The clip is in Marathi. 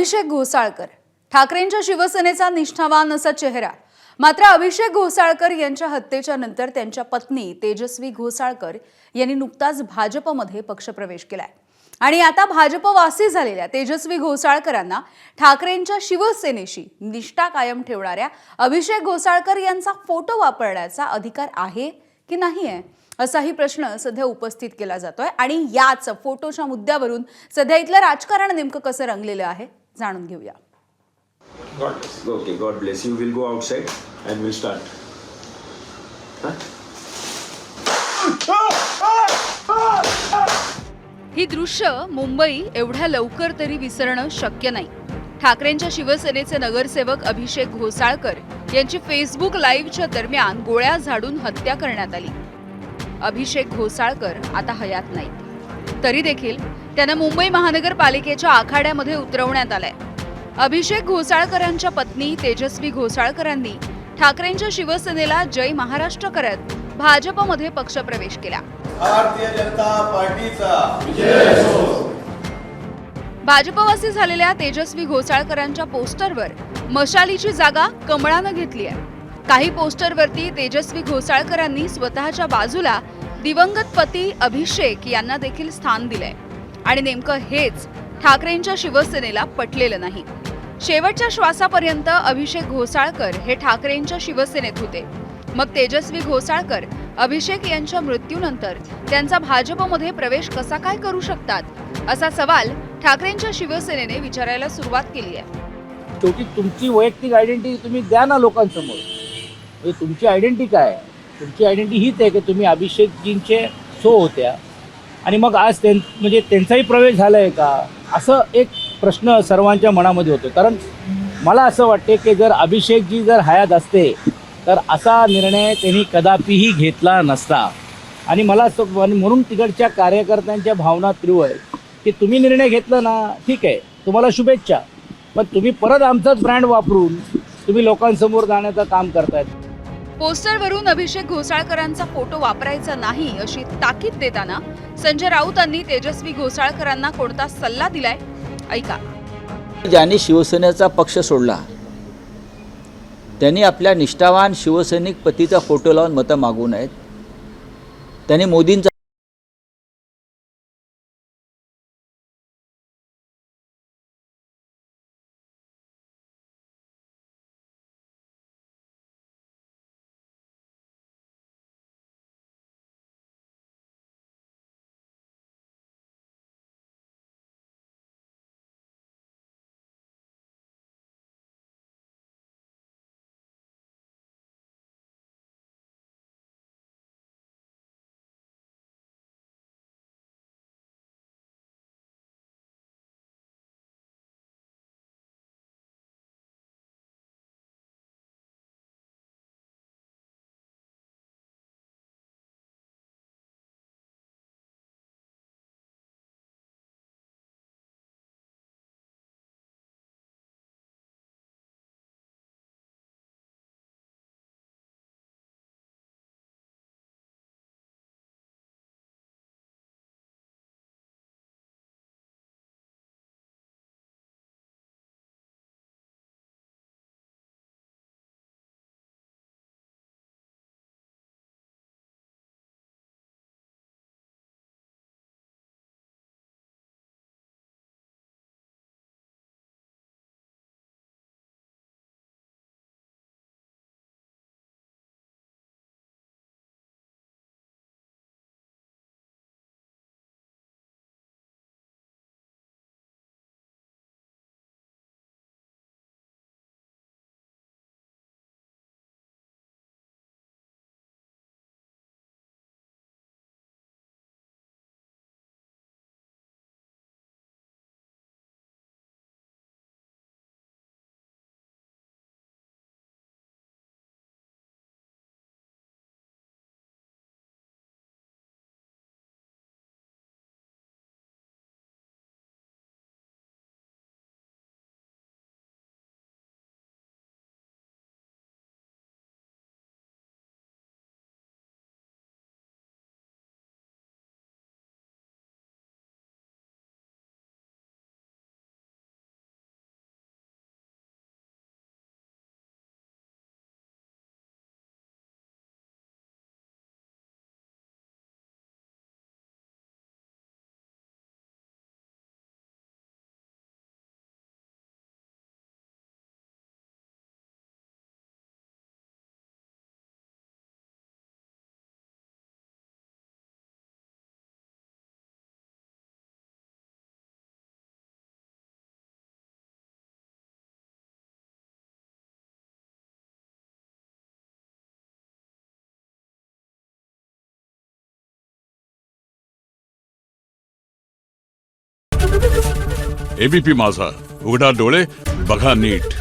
अभिषेक घोसाळकर ठाकरेंच्या शिवसेनेचा निष्ठावान असा चेहरा। मात्र अभिषेक घोसाळकर यांच्या हत्येच्या नंतर त्यांच्या पत्नी तेजस्वी घोसाळकर यांनी नुकताच भाजपमध्ये पक्षप्रवेश केलाय आणि आता भाजपवासी झालेल्या तेजस्वी घोसाळकरांना ठाकरेंच्या शिवसेनेशी निष्ठा कायम ठेवणाऱ्या अभिषेक घोसाळकर यांचा फोटो वापरण्याचा अधिकार आहे की नाही आहे असाही प्रश्न सध्या उपस्थित केला जातोय। आणि याच फोटोच्या मुद्द्यावरून सध्या इथलं राजकारण नेमकं कसं रंगलेलं आहे जाणून घेऊया। God bless you. We'll go outside and we'll start. ही दृश्य मुंबई एवढ्या लवकर तरी विसरणं शक्य नाही। ठाकरेंच्या शिवसेनेचे नगरसेवक अभिषेक घोसाळकर यांची फेसबुक लाईव्हच्या दरम्यान गोळ्या झाडून हत्या करण्यात आली। अभिषेक घोसाळकर आता हयात नाहीत, तरी देखील त्यांना मुंबई महानगरपालिकेच्या आखाड्यामध्ये उतरवण्यात आलंय। अभिषेक घोसाळकरांच्या पत्नी तेजस्वी घोसाळकरांनी ठाकरेंच्या शिवसेनेला जय महाराष्ट्र करत भाजपमध्ये पक्षप्रवेश केला। भारतीय जनता पार्टीचा विजय असो। भाजपवासी झालेल्या तेजस्वी घोसाळकरांच्या पोस्टरवर मशालीची जागा कमळानं घेतली आहे। काही पोस्टरवरती तेजस्वी घोसाळकरांनी स्वतःच्या बाजूला दिवंगत पती अभिषेक यांना देखील स्थान दिलंय आणि नेमकं हेच ठाकरेंच्या शिवसेनेला पटलेलं नाही। शेवटच्या श्वासापर्यंत अभिषेक घोसाळकर हे ठाकरेंच्या शिवसेनेत होते। मग तेजस्वी घोसाळकर अभिषेक यांच्या मृत्यूनंतर त्यांचा भाजपमध्ये प्रवेश कसा काय करू शकतात असा सवाल ठाकरेंच्या शिवसेनेने विचारायला सुरुवात केली आहे। शेवटी तुमची वैयक्तिक आयडेंटिटी तुम्ही द्या ना लोकांसमोर। म्हणजे तुमची आयडेंटिटी काय? तुमची आयडेंटिटी हीच आहे की तुम्ही अभिषेकजींचे सो होत्या आणि मग आज म्हणजे त्यांचाही प्रवेश झाला आहे का असं एक प्रश्न सर्वांच्या मनामध्ये होतो। कारण मला असं वाटते की जर अभिषेकजी जर हयात असते तर असा निर्णय त्यांनी कदापिही घेतला नसता। आणि मला असं म्हणून तिकडच्या कार्यकर्त्यांच्या भावना तीव्र आहेत की तुम्ही निर्णय घेतला ना, ठीक आहे, तुम्हाला शुभेच्छा, पण तुम्ही परत आमचाच ब्रँड वापरून तुम्ही लोकांसमोर जाण्याचं काम करतायत। पोस्टरवरून अभिषेक घोसाळकरांचा फोटो वापरायचा नाही अशी ताकीद देताना संजय राऊतांनी तेजस्वी घोसाळकरांना कोणता सल्ला दिलाय ऐका। ज्यांनी शिवसेनेचा पक्ष सोडला त्यांनी आपल्या निष्ठावान शिवसैनिक पतीचा फोटो लावून मतं मागू नयेत। त्यांनी मोदींचा एबीपी माझा, उघडा डोळे बघा नीट.